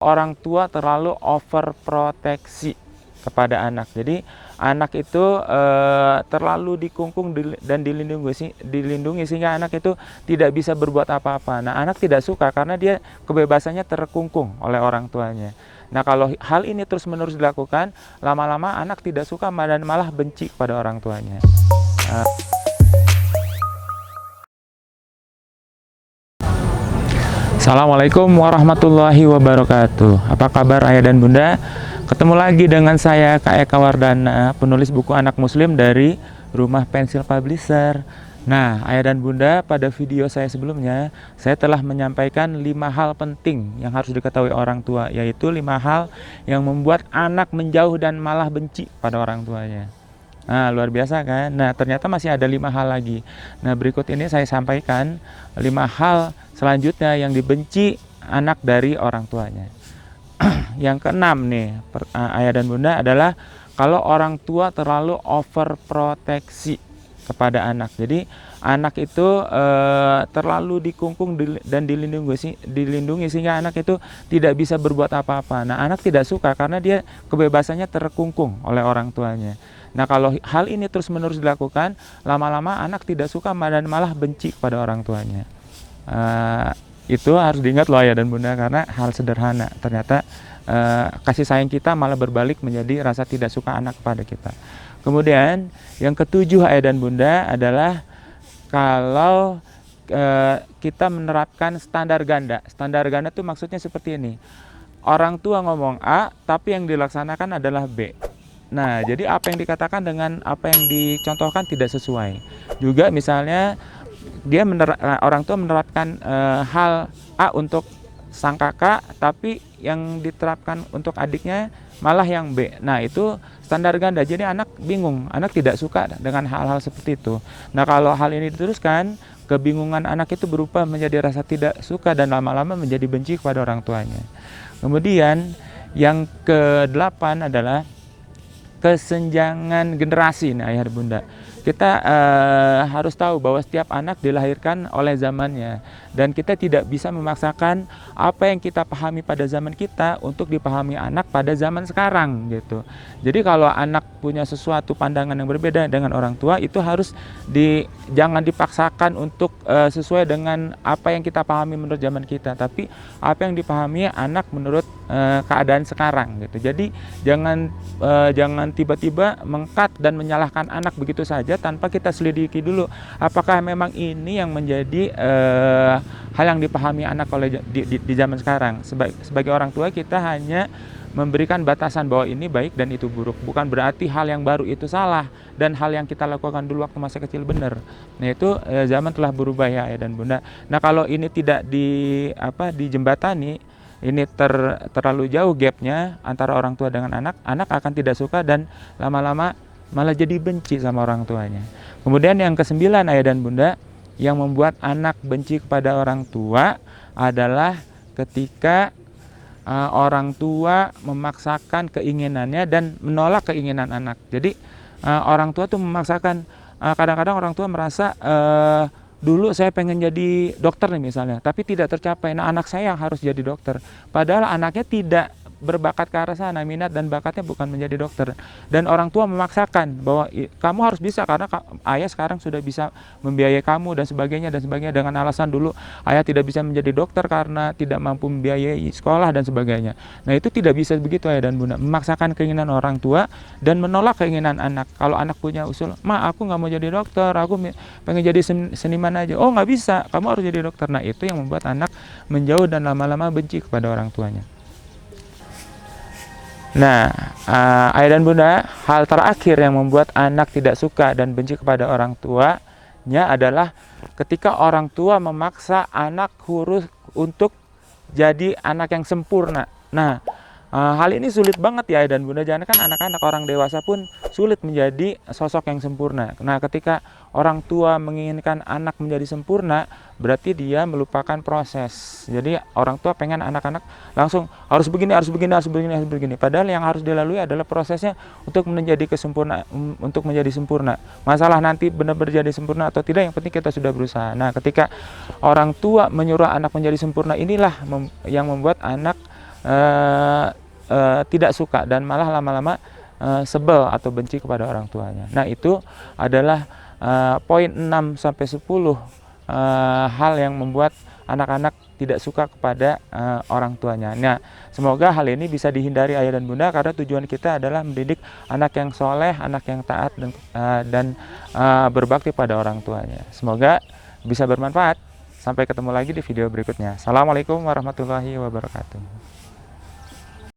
Orang tua terlalu overproteksi kepada anak. Jadi anak itu terlalu dikungkung dan dilindungi sehingga anak itu tidak bisa berbuat apa-apa. Nah, anak tidak suka karena dia kebebasannya terkungkung oleh orang tuanya. Nah, kalau hal ini terus-menerus dilakukan, lama-lama anak tidak suka dan malah benci kepada orang tuanya. Assalamualaikum warahmatullahi wabarakatuh. Apa kabar ayah dan bunda? Ketemu lagi dengan saya Kak Eka Wardana, penulis buku anak muslim dari Rumah Pensil Publisher. Nah, ayah dan bunda, pada video saya sebelumnya saya telah menyampaikan 5 hal penting yang harus diketahui orang tua, yaitu 5 hal yang membuat anak menjauh dan malah benci pada orang tuanya. Nah, luar biasa kan? Nah, ternyata masih ada 5 hal lagi. Nah, berikut ini saya sampaikan 5 hal selanjutnya yang dibenci anak dari orang tuanya. Yang keenam nih, ayah dan bunda, adalah kalau orang tua terlalu overproteksi kepada anak. Jadi anak itu terlalu dikungkung dan dilindungi sehingga anak itu tidak bisa berbuat apa-apa. Nah, anak tidak suka karena dia kebebasannya terkungkung oleh orang tuanya. Nah, kalau hal ini terus-menerus dilakukan, lama-lama anak tidak suka dan malah benci kepada orang tuanya. Itu harus diingat loh ayah dan bunda, karena hal sederhana ternyata kasih sayang kita malah berbalik menjadi rasa tidak suka anak kepada kita. Kemudian yang ketujuh ayah dan bunda adalah kalau kita menerapkan standar ganda. Standar ganda itu maksudnya seperti ini. Orang tua ngomong A, tapi yang dilaksanakan adalah B. Nah, jadi apa yang dikatakan dengan apa yang dicontohkan tidak sesuai. Juga misalnya orang tua menerapkan hal A untuk sang kakak, tapi yang diterapkan untuk adiknya malah yang B. Nah, itu standar ganda. Jadi anak bingung, anak tidak suka dengan hal-hal seperti itu. Nah, kalau hal ini diteruskan, kebingungan anak itu berubah menjadi rasa tidak suka dan lama-lama menjadi benci kepada orang tuanya. Kemudian yang ke-8 adalah kesenjangan generasi. Nah, ayah bunda, kita harus tahu bahwa setiap anak dilahirkan oleh zamannya, dan kita tidak bisa memaksakan apa yang kita pahami pada zaman kita untuk dipahami anak pada zaman sekarang gitu. Jadi kalau anak punya sesuatu pandangan yang berbeda dengan orang tua, itu harus jangan dipaksakan untuk sesuai dengan apa yang kita pahami menurut zaman kita, tapi apa yang dipahami anak menurut keadaan sekarang gitu. Jadi jangan tiba-tiba mengkat dan menyalahkan anak begitu saja tanpa kita selidiki dulu apakah memang ini yang menjadi hal yang dipahami anak oleh di zaman sekarang. Sebagai orang tua, kita hanya memberikan batasan bahwa ini baik dan itu buruk. Bukan berarti hal yang baru itu salah dan hal yang kita lakukan dulu waktu masa kecil benar. Nah, itu zaman telah berubah ya ayah dan bunda. Nah, kalau ini tidak dijembatani, ini terlalu jauh gapnya antara orang tua dengan anak akan tidak suka dan lama-lama malah jadi benci sama orang tuanya. Kemudian yang ke-9 ayah dan bunda, yang membuat anak benci kepada orang tua adalah ketika orang tua memaksakan keinginannya dan menolak keinginan anak. Jadi orang tua tuh memaksakan, kadang-kadang orang tua merasa dulu saya pengen jadi dokter nih misalnya, tapi tidak tercapai. Nah, anak saya yang harus jadi dokter. Padahal anaknya tidak berbakat ke arah sana, minat dan bakatnya bukan menjadi dokter. Dan orang tua memaksakan bahwa kamu harus bisa karena ayah sekarang sudah bisa membiayai kamu dan sebagainya dengan alasan dulu ayah tidak bisa menjadi dokter karena tidak mampu membiayai sekolah dan sebagainya. Nah, itu tidak bisa begitu ayah dan bunda, memaksakan keinginan orang tua dan menolak keinginan anak. Kalau anak punya usul, "Ma, aku nggak mau jadi dokter, aku pengen jadi seniman aja." "Oh, nggak bisa, kamu harus jadi dokter." Nah, itu yang membuat anak menjauh dan lama-lama benci kepada orang tuanya. Nah, ayah dan bunda, hal terakhir yang membuat anak tidak suka dan benci kepada orang tuanya adalah ketika orang tua memaksa anak untuk jadi anak yang sempurna. Nah, hal ini sulit banget ya ayah dan bunda, jangan kan anak-anak, orang dewasa pun sulit menjadi sosok yang sempurna. Nah, ketika orang tua menginginkan anak menjadi sempurna, berarti dia melupakan proses. Jadi orang tua pengen anak-anak langsung harus begini. Padahal yang harus dilalui adalah prosesnya untuk menjadi sempurna. Masalah nanti benar-benar jadi sempurna atau tidak, yang penting kita sudah berusaha. Nah, ketika orang tua menyuruh anak menjadi sempurna, inilah yang membuat anak tidak suka dan malah lama-lama sebel atau benci kepada orang tuanya. Nah, itu adalah poin 6 sampai 10 hal yang membuat anak-anak tidak suka kepada orang tuanya. Nah, semoga hal ini bisa dihindari ayah dan bunda, karena tujuan kita adalah mendidik anak yang soleh, anak yang taat dan berbakti pada orang tuanya. Semoga bisa bermanfaat. Sampai ketemu lagi di video berikutnya. Assalamualaikum warahmatullahi wabarakatuh.